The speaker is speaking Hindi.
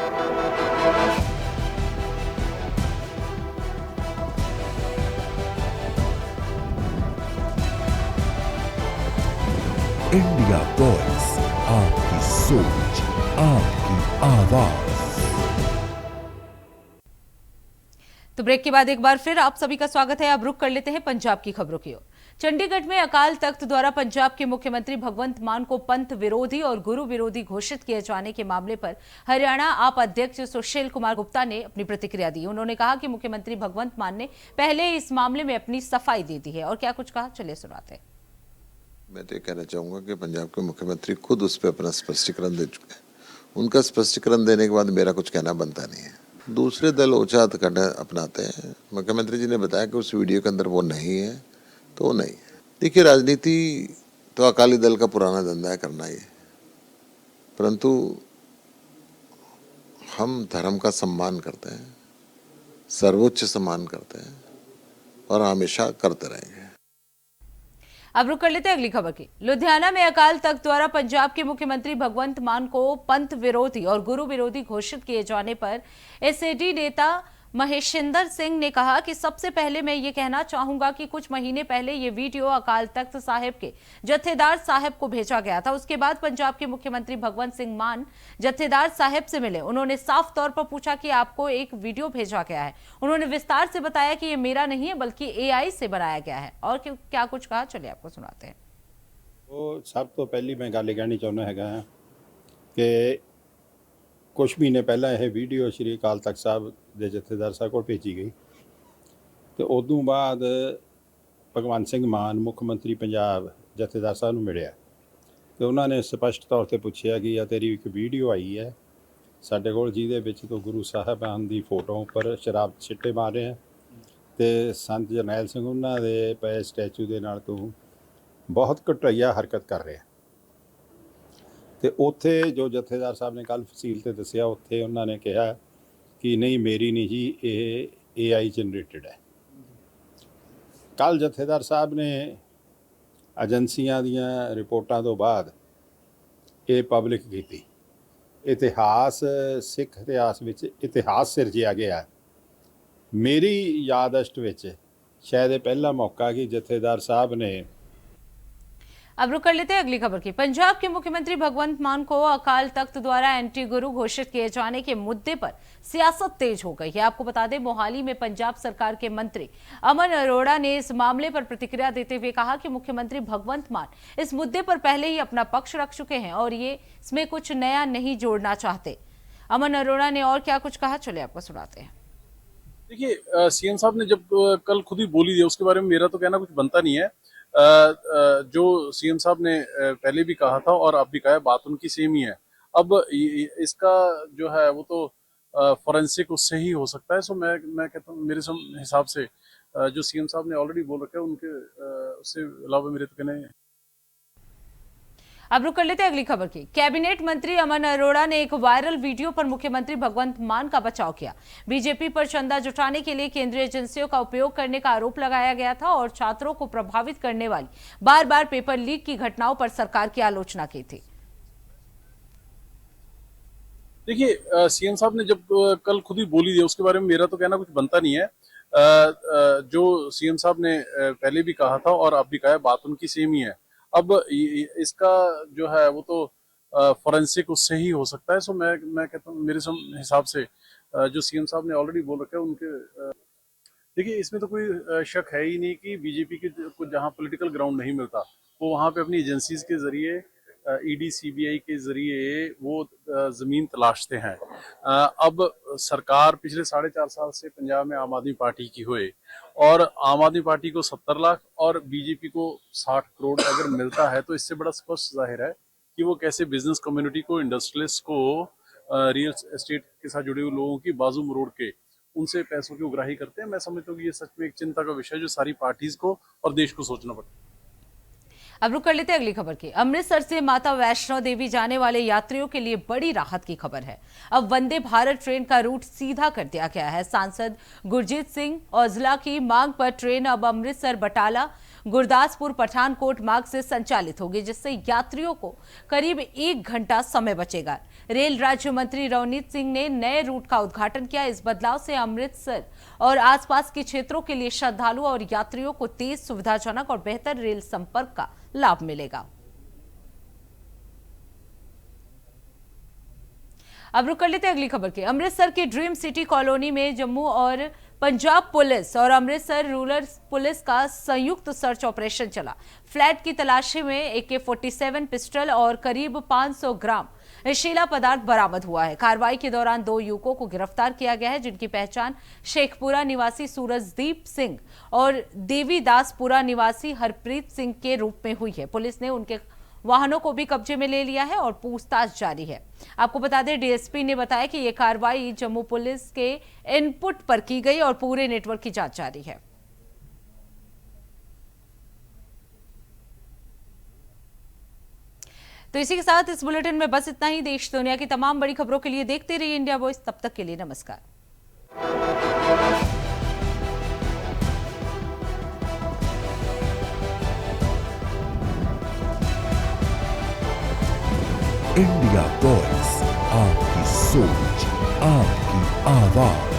इंडिया वॉइस, आपकी सोच, आपकी आवाज। तो ब्रेक के बाद एक बार फिर आप सभी का स्वागत है। अब रुक कर लेते हैं पंजाब की खबरों की ओर। चंडीगढ़ में अकाल तख्त द्वारा पंजाब के मुख्यमंत्री भगवंत मान को पंथ विरोधी और गुरु विरोधी घोषित किए जाने के मामले पर हरियाणा आप अध्यक्ष सुशील कुमार गुप्ता ने अपनी प्रतिक्रिया दी। उन्होंने कहा कि मुख्यमंत्री भगवंत मान ने पहले इस मामले में अपनी सफाई दे दी है। और क्या कुछ कहा, चलिए सुनाते हैं। मैं तो कहना चाहूँगा कि पंजाब के मुख्यमंत्री खुद उस पर अपना स्पष्टीकरण दे चुके हैं। उनका स्पष्टीकरण देने के बाद मेरा कुछ कहना बनता नहीं है। दूसरे दल औचित्य हथकंडा अपनाते हैं। मुख्यमंत्री जी ने बताया कि उस वीडियो के अंदर वो नहीं है, तो वो नहीं है। देखिए, राजनीति तो अकाली दल का पुराना धंधा है, करना ही है, परंतु हम धर्म का सम्मान करते हैं, सर्वोच्च सम्मान करते हैं और हमेशा करते रहेंगे। अब रुक कर लेते हैं अगली खबर की। लुधियाना में अकाल तख्त द्वारा पंजाब के मुख्यमंत्री भगवंत मान को पंथ विरोधी और गुरु विरोधी घोषित किए जाने पर एसएडी नेता महेशिंदर सिंह ने कहा कि सबसे पहले मैं ये कहना चाहूंगा कि कुछ महीने पहले ये वीडियो अकाल तख्त साहिब के जत्थेदार साहब को भेजा गया था। उसके बाद पंजाब के मुख्यमंत्री भगवंत सिंह मान जत्थेदार साहब से मिले। उन्होंने साफ तौर पर पूछा कि आपको एक वीडियो भेजा गया है। उन्होंने विस्तार से बताया कि ये मेरा नहीं है बल्कि एआई से बनाया गया है। और क्या कुछ कहा, चलिए आपको सुनाते हैं। वो सब तो पहली मैं गल कहनी चाहना है कि कुछ महीने पहला यह वीडियो श्री अकाल तख्त साहब के जत्थेदार साहब को भेजी गई, तो उदों बाद भगवंत सिंह मान मुख्यमंत्री पंजाब जत्थेदार साहब को मिलिया, तो उन्होंने स्पष्ट तौर पर पूछा कि तेरी एक वीडियो आई है साढ़े को जिहदे तो गुरु साहबान की फोटो पर शराब छिट्टे मार रहे हैं, तो संत जरनैल सिंह उन्होंने पे स्टैचू के नाल तू बहुत घटिया हरकत कर रहे हैं। तो उत्थे जो जत्थेदार साहब ने कल फसील से दसिया, उत्थे उन्होंने कहा कि नहीं मेरी नहीं जी, ये AI जनरेटेड है। कल जत्थेदार साहब ने एजेंसियां दियां रिपोर्टां तो बाद ये पब्लिक की। इतिहास सिख इतिहास विच इतिहास सिरजिया गया। मेरी याददाश्त विच शायद ये पहला मौका कि जत्थेदार साहब ने। अब रुक कर लेते हैं अगली खबर की। पंजाब के मुख्यमंत्री भगवंत मान को अकाल तख्त द्वारा एंटी गुरु घोषित किए जाने के मुद्दे पर सियासत तेज हो गई है। आपको बता दें, मोहाली में पंजाब सरकार के मंत्री अमन अरोड़ा ने इस मामले पर प्रतिक्रिया देते हुए कहा कि मुख्यमंत्री भगवंत मान इस मुद्दे पर पहले ही अपना पक्ष रख चुके हैं और ये इसमें कुछ नया नहीं जोड़ना चाहते। अमन अरोड़ा ने और क्या कुछ कहा, चलिए आपको सुनाते हैं। देखिए, सीएम साहब ने जब कल खुद ही बोली दिया, उसके बारे में मेरा तो कहना कुछ बनता नहीं है। जो सीएम साहब ने पहले भी कहा था और अब भी कहा है, बात उनकी सेम ही है। अब इसका जो है वो तो फॉरेंसिक उससे ही हो सकता है। सो मैं कहता हूँ, मेरे हिसाब से जो सीएम साहब ने ऑलरेडी बोल रखा है उनके उससे अलावा मेरे तो कहने। अब रुक कर लेते हैं अगली खबर की। कैबिनेट मंत्री अमन अरोड़ा ने एक वायरल वीडियो पर मुख्यमंत्री भगवंत मान का बचाव किया। बीजेपी पर चंदा जुटाने के लिए केंद्रीय एजेंसियों का उपयोग करने का आरोप लगाया गया था और छात्रों को प्रभावित करने वाली बार बार पेपर लीक की घटनाओं पर सरकार की आलोचना की थी। देखिए, सीएम साहब ने जब कल खुद ही बोली दिया, उसके बारे में मेरा तो कहना कुछ बनता नहीं है। जो सीएम साहब ने पहले भी कहा था और अब भी कहा है, बात उनकी सेम ही है। अब इसका जो है वो तो फॉरेंसिक उससे ही हो सकता है। सो मैं कहता हूँ, मेरे हिसाब से जो सीएम साहब ने ऑलरेडी बोल रखा है उनके। देखिए, इसमें तो कोई शक है ही नहीं कि बीजेपी की को जहाँ पॉलिटिकल ग्राउंड नहीं मिलता वो वहाँ पे अपनी एजेंसीज के जरिए, ईडी सीबीआई के जरिए वो जमीन तलाशते हैं। अब सरकार पिछले 4.5 साल से पंजाब में आम आदमी पार्टी की हुए और आम आदमी पार्टी को 70 लाख और बीजेपी को 60 करोड़ अगर मिलता है, तो इससे बड़ा स्पष्ट जाहिर है कि वो कैसे बिजनेस कम्युनिटी को, इंडस्ट्रियलिस्ट को, रियल एस्टेट के साथ जुड़े हुए लोगों की बाजू मरोड़ के उनसे पैसों की उगाही करते हैं। मैं समझता हूँ कि ये सच में एक चिंता का विषय है जो सारी पार्टीज को और देश को सोचना पड़ता है। अब रुक कर लेते हैं अगली खबर की। अमृतसर से माता वैष्णो देवी जाने वाले यात्रियों के लिए बड़ी राहत की खबर है। अब वंदे भारत ट्रेन का रूट सीधा कर दिया गया है। सांसद गुरजीत सिंह औजला की मांग पर ट्रेन अब अमृतसर बटाला गुरदासपुर पठानकोट मार्ग से संचालित होगी, जिससे यात्रियों को करीब 1 घंटा समय बचेगा। रेल राज्य मंत्री रवनीत सिंह ने नए रूट का उद्घाटन किया। इस बदलाव से अमृतसर और आसपास के क्षेत्रों के लिए श्रद्धालुओं और यात्रियों को तेज, सुविधाजनक और बेहतर रेल संपर्क का लाभ मिलेगा। अब रुक कर लेते हैं अगली खबर की। अमृतसर की ड्रीम सिटी कॉलोनी में जम्मू और पंजाब पुलिस और अमृतसर रूरल पुलिस का संयुक्त सर्च ऑपरेशन चला। फ्लैट की तलाशी में AK-47 पिस्टल और करीब 500 ग्राम नशीला पदार्थ बरामद हुआ है। कार्रवाई के दौरान 2 युवकों को गिरफ्तार किया गया है, जिनकी पहचान शेखपुरा निवासी सूरजदीप सिंह और देवीदासपुरा निवासी हरप्रीत सिंह के रूप में हुई है। पुलिस ने उनके वाहनों को भी कब्जे में ले लिया है और पूछताछ जारी है। आपको बता दें, डीएसपी ने बताया कि यह कार्रवाई जम्मू पुलिस के इनपुट पर की गई और पूरे नेटवर्क की जांच जारी है। तो इसी के साथ इस बुलेटिन में बस इतना ही। देश दुनिया की तमाम बड़ी खबरों के लिए देखते रहिए इंडिया वॉइस। तब तक के लिए नमस्कार। इंडिया वॉइस, आपकी सोच, आपकी आवाज।